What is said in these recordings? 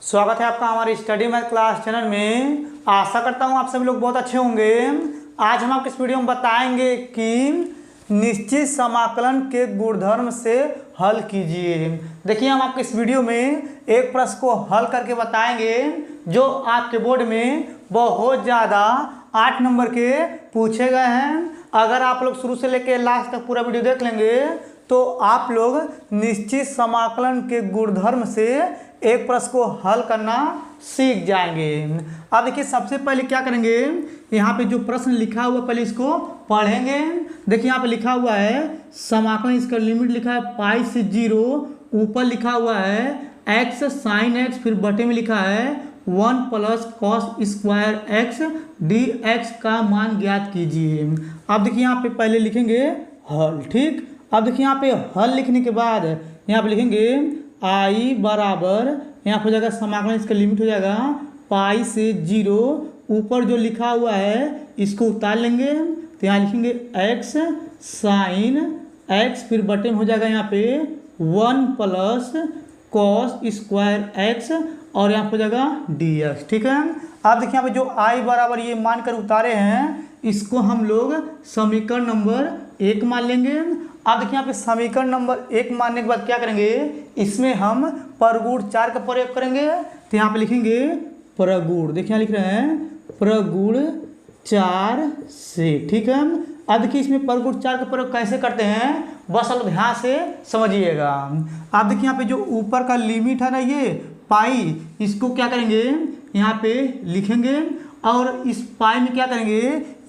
स्वागत है आपका हमारे स्टडी मैथ क्लास चैनल में। आशा करता हूँ आप सभी लोग बहुत अच्छे होंगे। आज हम आपको इस वीडियो में बताएंगे कि निश्चित समाकलन के गुणधर्म से हल कीजिए। देखिए, हम आपको इस वीडियो में एक प्रश्न को हल करके बताएंगे जो आपके बोर्ड में बहुत ज़्यादा 8 नंबर के पूछे गए हैं। अगर आप लोग शुरू से लेकर लास्ट तक पूरा वीडियो देख लेंगे तो आप लोग निश्चित समाकलन के गुणधर्म से एक प्रश्न को हल करना सीख जाएंगे। अब देखिए, सबसे पहले क्या करेंगे, यहाँ पे जो प्रश्न लिखा हुआ पहले इसको पढ़ेंगे। देखिए, यहाँ पे लिखा हुआ है समाकलन, इसका लिमिट लिखा है पाई से 0, ऊपर लिखा हुआ है x sin x, फिर बटे में लिखा है 1 + cos स्क्वायर x dx का मान ज्ञात कीजिए। अब देखिए, यहाँ पे पहले लिखेंगे हल। ठीक, अब देखिए यहाँ पे हल लिखने के बाद यहाँ पे लिखेंगे आई बराबर, यहाँ पे हो जाएगा समाकलन, इसका लिमिट हो जाएगा पाई से 0, ऊपर जो लिखा हुआ है इसको उतार लेंगे तो यहाँ लिखेंगे x sin x, फिर बटे में हो जाएगा यहाँ पे 1 + cos स्क्वायर x और यहाँ पे हो जाएगा dx। ठीक है, अब देखिए यहाँ पे जो आई बराबर ये मान कर उतारे हैं इसको हम लोग समीकरण नंबर 1 मान लेंगे। अब देखिए यहाँ पे समीकरण नंबर 1 मानने के बाद क्या करेंगे, इसमें हम परगुण 4 का प्रयोग करेंगे तो यहाँ पे लिखेंगे परगुण। देखिए यहाँ लिख रहे हैं परगुण 4 से। ठीक है, अब देखिए इसमें परगुण 4 का प्रयोग कैसे करते हैं बस आप ध्यान से समझिएगा। अब देखिए यहाँ पे जो ऊपर का लिमिट है ना ये पाई, इसको क्या करेंगे यहाँ पे लिखेंगे और इस पाई में क्या करेंगे,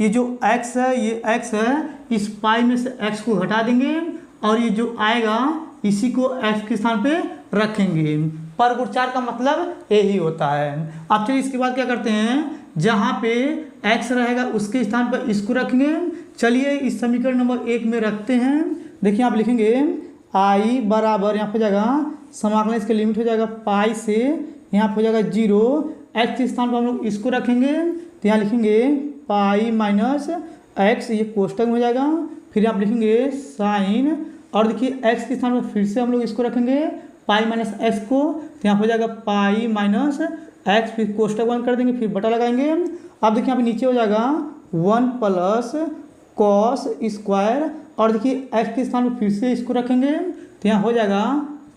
ये जो x है ये x है, इस पाई में से x को हटा देंगे और ये जो आएगा इसी को x के स्थान पे रखेंगे। परगुण 4 का मतलब यही होता है। अब चलिए इसके बाद क्या करते हैं, जहाँ पे x रहेगा उसके स्थान पर इसको रखेंगे। चलिए इस समीकरण नंबर 1 में रखते हैं। देखिए आप लिखेंगे आई बराबर, यहाँ पे जाएगा समाकलन, इसका लिमिट हो जाएगा पाई से, यहाँ पे हो जाएगा 0, x के स्थान पर हम लोग इसको रखेंगे तो यहाँ लिखेंगे पाई माइनस x, ये कोष्टक में हो जाएगा। फिर यहाँ लिखेंगे साइन, और देखिए x के स्थान पर फिर से हम लोग इसको रखेंगे पाई माइनस x को तो यहाँ हो जाएगा पाई माइनस x, फिर कोष्टक बंद कर देंगे, फिर बटा लगाएंगे। अब देखिए यहाँ पे नीचे हो जाएगा 1 + cos स्क्वायर, और देखिए x के स्थान पर फिर से इसको रखेंगे तो यहाँ हो जाएगा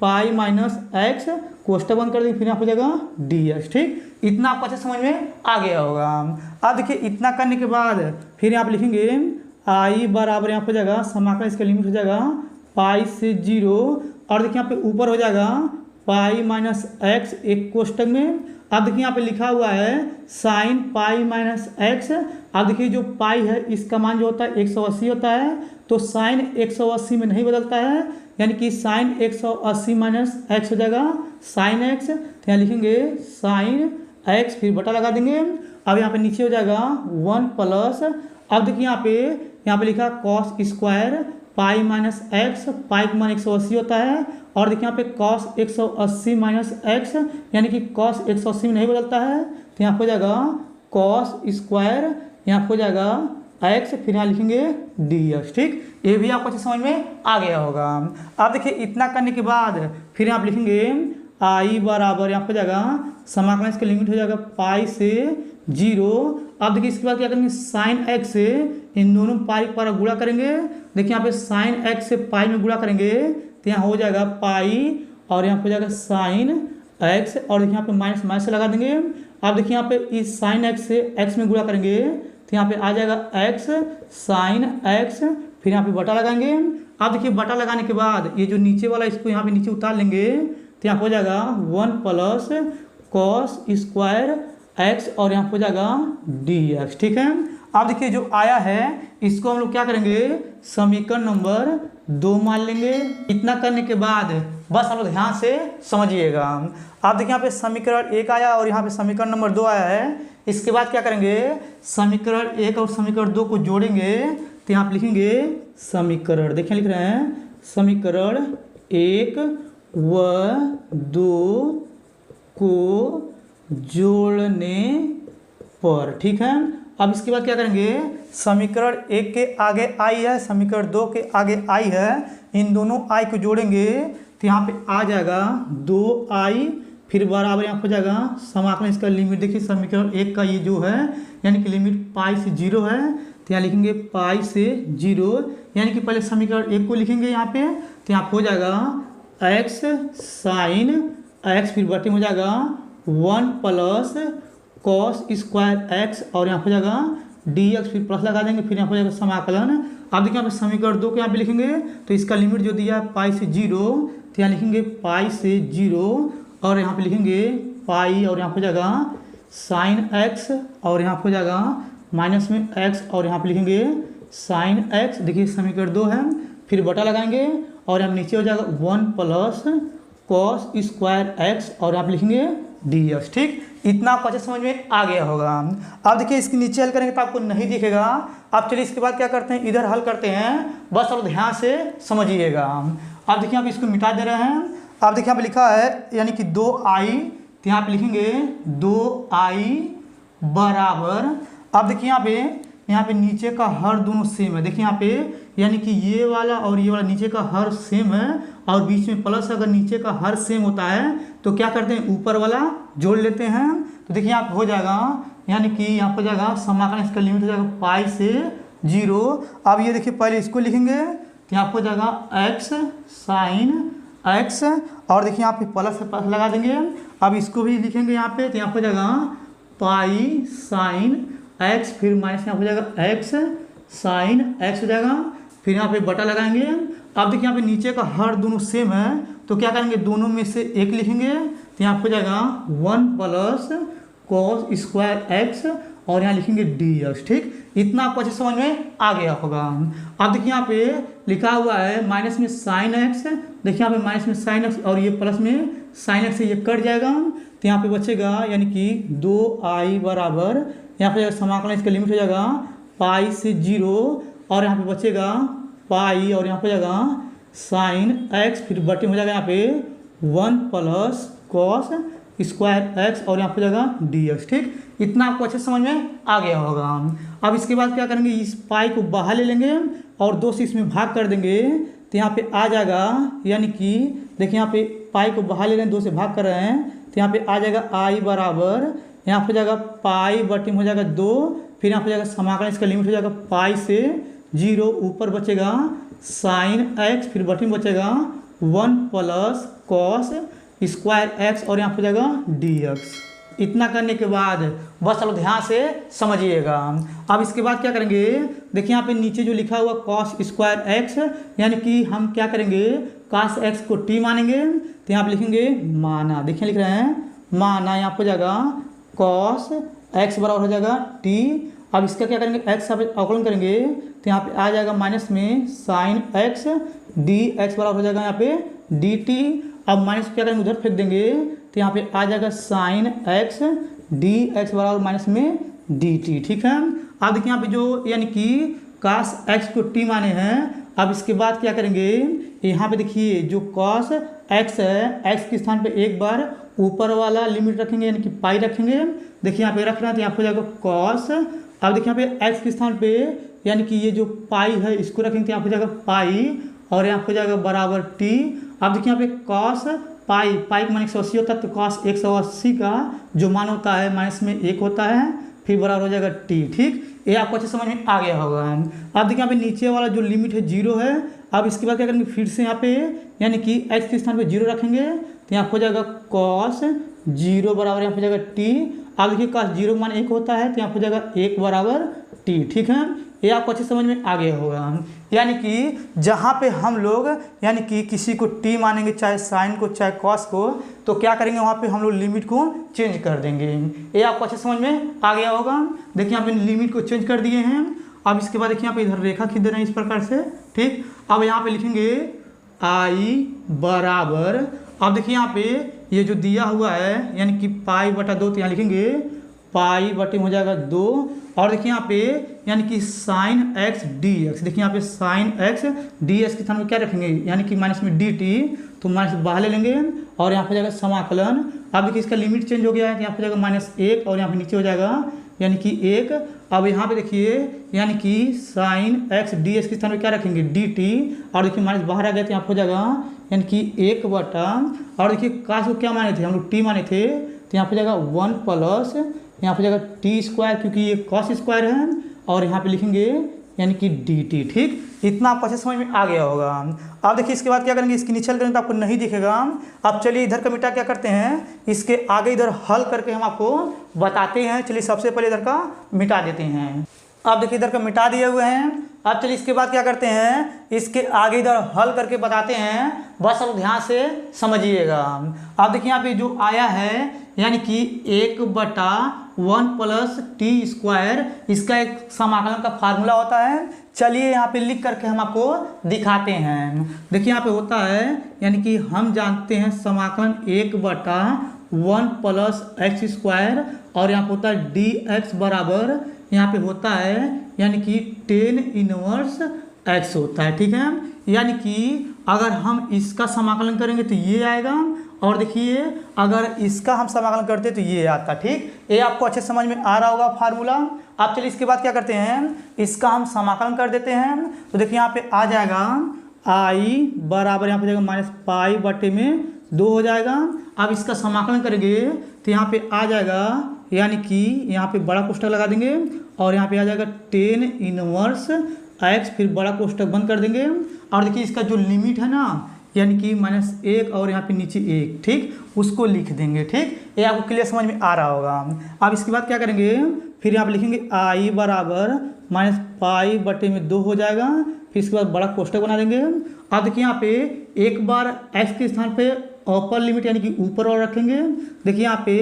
पाई माइनस x, कोष्टक बंद कर देंगे, फिर यहाँ हो जाएगा dx। ठीक, इतना आपको अच्छे समझ में आ गया होगा। अब देखिए इतना करने के बाद फिर यहाँ पे लिखेंगे आई बराबर, यहाँ पे हो जाएगा समाकलन, इसका लिमिट हो जाएगा पाई से 0, और देखिए यहाँ पे ऊपर हो जाएगा पाई माइनस x एक कोष्टक में। अब देखिए यहाँ पे लिखा हुआ है साइन पाई माइनस x। अब देखिए जो पाई है इसका मान जो होता है 180 होता है, तो साइन 180 में नहीं बदलता है, यानी कि साइन 180 माइनस x हो जाएगा साइन x, तो यहाँ लिखेंगे साइन x, फिर बटा लगा देंगे। अब यहाँ पे नीचे हो जाएगा 1 +, अब देखिए यहाँ पे लिखा cos square pi minus x, पाई का मान 180 होता है, और देखिए यहाँ पे cos 180 माइनस x, यानी कि cos 180 में नहीं बदलता है, तो यहाँ हो जाएगा cos स्क्वायर, यहाँ हो जाएगा x, फिर यहाँ लिखेंगे dx। ठीक, ये भी आपको अच्छे समझ में आ गया होगा। अब देखिए इतना करने के बाद फिर यहाँ लिखेंगे आई बराबर, यहाँ हो जाएगा समाकलन, इसका लिमिट हो जाएगा पाई से 0। अब देखिए इसके बाद क्या करेंगे, साइन x से इन दोनों पाई पर गुणा करेंगे। देखिए यहाँ पे साइन x से पाई में गुणा करेंगे तो यहाँ हो जाएगा पाई, और यहाँ हो जाएगा साइन x, और देखिए यहाँ पे माइनस माइनस से लगा देंगे। अब देखिए यहाँ पे इस साइन x से x में गुणा करेंगे तो यहाँ पे आ जाएगा x साइन x, फिर यहाँ पे बटा लगाएंगे। अब देखिए बटा लगाने के बाद ये जो नीचे वाला इसको यहाँ पे नीचे उतार लेंगे तो यहाँ हो जाएगा 1 + cos स्क्वायर x, और यहाँ हो जाएगा dx। ठीक है, अब देखिए जो आया है इसको हम लोग क्या करेंगे, समीकरण नंबर 2 मान लेंगे। इतना करने के बाद बस आप लोग ध्यान से समझिएगा। अब देखिए यहाँ पे समीकरण 1 आया और यहाँ पे समीकरण नंबर 2 आया है। इसके बाद क्या करेंगे, समीकरण 1 और समीकरण 2 को जोड़ेंगे तो यहाँ पे लिखेंगे समीकरण, देखिए लिख रहे हैं समीकरण 1 व 2 को जोड़ने पर। ठीक है, अब इसके बाद क्या करेंगे, समीकरण 1 के आगे आई है, समीकरण 2 के आगे आई है, इन दोनों आई को जोड़ेंगे तो यहाँ पे आ जाएगा 2i फिर बराबर यहाँ हो जाएगा समाकलन इसका लिमिट। देखिए समीकरण 1 का ये जो है यानी कि लिमिट पाई से 0 है, तो यहाँ लिखेंगे पाई से 0, यानी कि पहले समीकरण 1 को लिखेंगे यहाँ पे, तो यहाँ हो जाएगा एक्स साइन एक्स, फिर बटे हो जाएगा 1 प्लस कॉस स्क्वायर एक्स, और यहाँ हो जाएगा डी एक्स, फिर प्लस लगा देंगे, फिर यहाँ हो जाएगा समाकलन। अब देखिए यहाँ पे समीकरण 2 को यहाँ पे लिखेंगे, तो इसका लिमिट जो दिया है पाई से 0, तो यहाँ लिखेंगे पाई से 0, और यहाँ पे लिखेंगे पाई, और यहाँ हो जाएगा साइन एक्स, और यहाँ हो जाएगा माइनस में एक्स, और यहाँ पे लिखेंगे साइन एक्स। देखिए समीकरण 2 है, फिर बटा लगाएंगे, और यहाँ नीचे हो जाएगा 1 प्लस कॉस स्क्वायर एक्स, और यहाँ पे लिखेंगे डी एक्स। ठीक, इतना आपको अच्छे समझ में आ गया होगा। अब देखिए इसके नीचे हल करेंगे तो आपको नहीं दिखेगा। अब चलिए इसके बाद क्या करते हैं, इधर हल करते हैं, बस आप ध्यान से समझिएगा। अब देखिए आप इसको मिटा दे रहे हैं। अब देखिए यहाँ पे लिखा है यानी कि 2i, तो यहाँ पे लिखेंगे 2i बराबर, अब देखिए यहाँ पे नीचे का हर दोनों सेम है। देखिए यहाँ पे यानी कि ये वाला और ये वाला नीचे का हर सेम है, और बीच में प्लस, अगर नीचे का हर सेम होता है तो क्या करते हैं ऊपर वाला जोड़ लेते हैं। तो देखिए यहाँ पे हो जाएगा यानी कि यहाँ हो जाएगा समाकलन इसका लिमिट हो जाएगा पाई से 0। अब ये देखिए पहले इसको लिखेंगे, तो यहाँ हो जाएगा एक्स साइन एक्स, और देखिए यहाँ पे प्लस लगा देंगे। अब इसको भी लिखेंगे यहाँ पे, तो यहाँ हो जाएगा पाई साइन एक्स, फिर माइनस यहाँ हो जाएगा एक्स साइन एक्स हो जाएगा, फिर यहाँ पे बटा लगाएंगे। अब देखिए यहाँ पे नीचे का हर दोनों सेम है, तो क्या करेंगे दोनों में से एक लिखेंगे, तो यहाँ हो जाएगा 1 प्लस कॉस स्क्वायर एक्स, और यहाँ लिखेंगे डी एक्स। ठीक, इतना आपको अच्छे समझ में आ गया होगा। अब देखिए यहाँ पे लिखा हुआ है माइनस में साइन एक्स, देखिए यहाँ पे माइनस में साइन एक्स और ये प्लस में साइन एक्स से ये कट जाएगा, तो यहाँ पे बचेगा यानी कि 2i बराबर, यहाँ पे समाकलन इसका लिमिट हो जाएगा पाई से 0, और यहाँ पे बचेगा पाई, और यहाँ पे जाएगा साइन एक्स, फिर बटे हो जाएगा यहाँ पे 1 प्लस कॉस स्क्वायर एक्स, और यहाँ पे जाएगा डी एक्स। ठीक, इतना आपको अच्छे समझ में आ गया होगा। अब इसके बाद क्या करेंगे, इस पाई को बाहर ले लेंगे और 2 से इसमें भाग कर देंगे, तो यहाँ पे आ जाएगा यानी कि देखिए यहाँ पे पाई को बाहर ले लेंगे, 2 से भाग कर रहे हैं, तो यहाँ पे आ जाएगा आई बराबर, यहाँ पे जाएगा पाई बटे हो जाएगा 2, फिर यहाँ पे जाएगा समाकलन इसका लिमिट हो जाएगा पाई से 0, ऊपर बचेगा साइन एक्स, फिर बटे में बचेगा 1 प्लस कॉस स्क्वायर एक्स, और यहाँ पे जाएगा डी एक्स। इतना करने के बाद बस चलो ध्यान से समझिएगा। अब इसके बाद क्या करेंगे, देखिए यहाँ पे नीचे जो लिखा हुआ कॉस स्क्वायर एक्स, यानी कि हम क्या करेंगे कॉस एक्स को टी मानेंगे, तो यहाँ पे लिखेंगे माना, देखिए लिख रहे हैं माना, यहाँ पे जाएगा कॉस एक्स बराबर हो जाएगा टी। अब इसका क्या करेंगे एक्स अवकलन करेंगे, तो यहाँ पे आ जाएगा माइनस में साइन एक्स, डी एक्स बराबर हो जाएगा यहाँ पे डी टी। अब माइनस क्या करेंगे उधर फेंक देंगे, तो यहाँ पे आ जाएगा साइन एक्स डी एक्स बराबर माइनस में डी टी। ठीक है, अब देखिए यहाँ पे जो यानी कि cos x को t माने हैं। अब इसके बाद क्या करेंगे, यहाँ पे देखिए जो cos x है, x के स्थान पे एक बार ऊपर वाला लिमिट रखेंगे यानी कि पाई रखेंगे। देखिए यहाँ पे रख रहे हैं तो यहाँ पे हो जाएगा cos। अब देखिए यहाँ पे x के स्थान पे यानी कि ये जो पाई है इसको रखेंगे तो यहाँ पे हो जाएगा पाई, और यहाँ पे हो जाएगा बराबर t। अब देखिए यहाँ पे cos पाई का मान 180 होता है, तो cos 180 का जो मान होता है माइनस में 1 होता है, फिर बराबर हो जाएगा t। ठीक, ये आपको अच्छे समझ में आ गया होगा। अब देखिए यहाँ पे नीचे वाला जो लिमिट है 0 है। अब इसके बाद क्या करेंगे, फिर से यहाँ पे यानी कि x के स्थान पे 0 रखेंगे तो यहाँ हो जाएगा cos 0 बराबर यहाँ हो जाएगा t। अब देखिए cos 0 मान 1 होता है तो यहाँ हो जाएगा 1 बराबर t। ठीक है, ये आपको अच्छे समझ में आ गया होगा। यानी कि जहाँ पे हम लोग यानी कि किसी को t मानेंगे, चाहे साइन को चाहे कॉस को, तो क्या करेंगे वहाँ पे हम लोग लिमिट को चेंज कर देंगे। ये आपको अच्छे समझ में आ गया होगा। देखिए यहाँ पे लिमिट को चेंज कर दिए हैं। अब इसके बाद देखिए यहाँ पे इधर रेखा खींच दे रहे हैं इस प्रकार से। ठीक, अब यहाँ पे लिखेंगे आई बराबर, अब देखिए यहाँ पे ये जो दिया हुआ है यानी कि पाई बटा 2, तो यहाँ लिखेंगे पाई बटे हो जाएगा 2। और देखिए यहाँ पे यानी कि साइन एक्स डी एक्स, देखिए यहाँ पे साइन एक्स डी एक्स के स्थान में क्या रखेंगे यानी कि माइनस में डी टी, तो माइनस बाहर ले लेंगे और यहाँ पे जाएगा समाकलन। अब देखिए इसका लिमिट चेंज हो गया है तो यहाँ पे जाएगा -1 और यहाँ पे नीचे हो जाएगा यानी कि 1। अब यहाँ पे देखिए यानी कि साइन एक्स डी एक्स के स्थान में क्या रखेंगे डी टी, और देखिए माइनस बाहर आ गया तो यहाँ हो जाएगा यानी कि 1 बटा, और देखिए काश को क्या माने थे हम लोग, टी माने थे, तो यहाँ पे जाएगा 1 प्लस यहाँ पे जाएगा टी स्क्वायर, क्योंकि ये कॉस स्क्वायर है, और यहाँ पे लिखेंगे यानी कि डी टी। ठीक, इतना आपको अच्छे समझ में आ गया होगा। अब देखिए इसके बाद क्या करेंगे, इसकी नीचे करेंगे तो आपको नहीं दिखेगा। अब चलिए इधर का मिटा क्या करते हैं, इसके आगे इधर हल करके हम आपको बताते हैं। चलिए सबसे पहले इधर का मिटा देते हैं। अब देखिए इधर का मिटा दिए हुए हैं। अब चलिए इसके बाद क्या करते हैं, इसके आगे इधर हल करके बताते हैं, बस अब ध्यान से समझिएगा। अब देखिए यहाँ पे जो आया है यानी कि 1 बटा 1 प्लस टी स्क्वायर, इसका एक समाकलन का फार्मूला होता है। चलिए यहाँ पे लिख करके हम आपको दिखाते हैं। देखिए यहाँ पे होता है यानी कि हम जानते हैं समाकलन 1 बटा 1 प्लस एक्स स्क्वायर, और यहाँ पे होता है डी एक्स बराबर यहाँ पे होता है यानी कि 10 इनवर्स एक्स होता है। ठीक है, यानी कि अगर हम इसका समाकलन करेंगे तो ये आएगा, और देखिए अगर इसका हम समाकलन करते तो ये आता। ठीक, ये आपको अच्छे समझ में आ रहा होगा फार्मूला। अब चलिए इसके बाद क्या करते हैं, इसका हम समाकलन कर देते हैं। तो देखिए यहाँ पे आ जाएगा आई बराबर यहाँ पे जाएगा माइनस पाई बटे में 2 हो जाएगा। अब इसका समाकलन करेंगे तो यहाँ पे आ जाएगा यानी कि यहाँ पे बड़ा कोष्ठक लगा देंगे, और यहाँ पे आ जाएगा 10 इनवर्स एक्स, फिर बड़ा कोष्ठक बंद कर देंगे। और देखिए इसका जो लिमिट है ना यानी कि -1 और यहाँ पे नीचे 1, ठीक, उसको लिख देंगे। ठीक, ये आपको क्लियर समझ में आ रहा होगा। अब इसके बाद क्या करेंगे, फिर यहाँ पे लिखेंगे आई बराबर माइनस पाई बटे में 2 हो जाएगा। फिर इसके बाद बड़ा कोष्ठक बना देंगे। अब देखिए यहाँ पे एक बार एक्स के स्थान पे अपर लिमिट यानी कि ऊपर और रखेंगे। देखिए यहाँ पे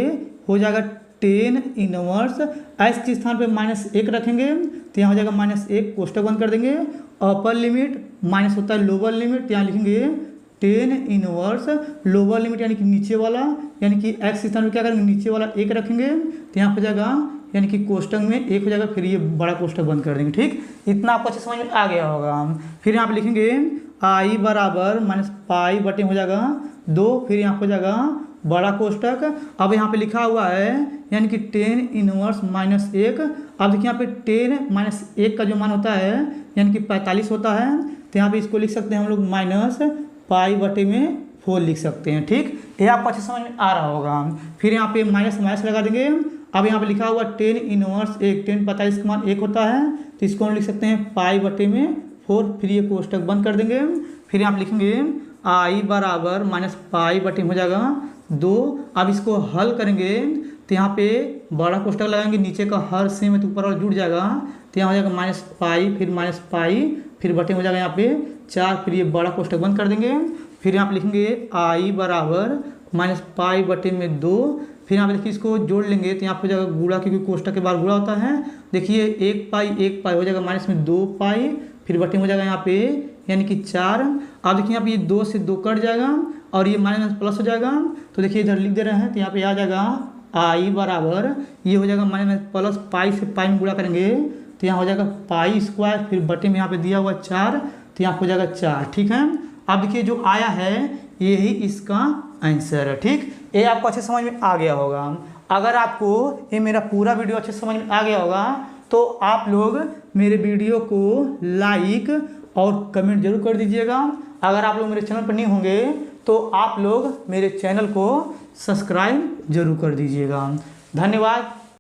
हो जाएगा 10 इनवर्स, एक्स के स्थान पे -1 रखेंगे तो यहाँ हो जाएगा -1, कोष्ठक बंद कर देंगे। अपर लिमिट माइनस होता है लोअर लिमिट, यहाँ लिखेंगे 10 इनवर्स लोअर लिमिट यानी कि नीचे वाला, यानी कि एक्स के स्थान पे क्या करेंगे, नीचे वाला 1 रखेंगे तो यहाँ हो जाएगा यानी कि कोष्ठक में 1 हो जाएगा, फिर ये बड़ा कोष्ठक बंद कर देंगे। ठीक, इतना आपको अच्छे समझ में आ गया होगा। फिर यहाँ पे लिखेंगे आई बराबर माइनस पाई बटे हो जाएगा 2, फिर यहाँ हो जाएगा बड़ा कोष्ठक। अब यहाँ पे लिखा हुआ है यानी कि 10 इनवर्स -1। अब देखिए यहाँ पे 10 -1 का जो मान होता है यानी कि 45 होता है, तो यहाँ पे इसको लिख सकते हैं हम लोग माइनस पाई बटे में 4 लिख सकते हैं। ठीक, ये आपको अच्छे समझ में आ रहा होगा। फिर यहाँ पे माइनस माइनस लगा देंगे। अब यहाँ पे लिखा हुआ 10 इनवर्स 1, 10 45 का मान 1 होता है, तो इसको हम लिख सकते हैं पाई बटे में 4, फिर ये कोष्ठक बंद कर देंगे। फिर यहाँ पे लिखेंगे आई बराबर माइनस पाई बटे हो जाएगा 2। अब इसको हल करेंगे तो यहाँ पे बड़ा कोष्ठक लगाएंगे, नीचे का हर सेम है तो ऊपर और जुड़ जाएगा, तो यहाँ हो जाएगा माइनस पाई, फिर माइनस पाई, फिर बटे हो जाएगा यहाँ पे 4, फिर ये बड़ा कोष्ठक बंद कर देंगे। फिर यहाँ पे लिखेंगे आई बराबर माइनस पाई बटे में 2। फिर यहाँ पे देखिए इसको जोड़ लेंगे तो यहाँ पे हो जाएगा गुणा, क्योंकि कोष्ठक के बाद गुणा होता है। देखिए 1 पाई हो जाएगा माइनस में 2 पाई, फिर बटे हो जाएगा यहाँ पे यानी कि 4। अब देखिए यहाँ पे ये 2 से 2 कट जाएगा और ये माइनस प्लस हो जाएगा, तो देखिए इधर लिख दे रहे हैं तो यहाँ पे आ जाएगा आई बराबर ये हो जाएगा माइनस प्लस पाई से पाई में गुणा करेंगे तो यहाँ हो जाएगा पाई स्क्वायर, फिर बटे में यहाँ पे दिया हुआ 4 तो यहाँ हो जाएगा 4। ठीक है, अब देखिए जो आया है यही इसका आंसर है। ठीक, ये आपको अच्छे समझ में आ गया होगा। अगर आपको ये मेरा पूरा वीडियो अच्छे समझ में आ गया होगा तो आप लोग मेरे वीडियो को लाइक और कमेंट जरूर कर दीजिएगा। अगर आप लोग मेरे चैनल पर नहीं होंगे तो आप लोग मेरे चैनल को सब्सक्राइब जरूर कर दीजिएगा। धन्यवाद।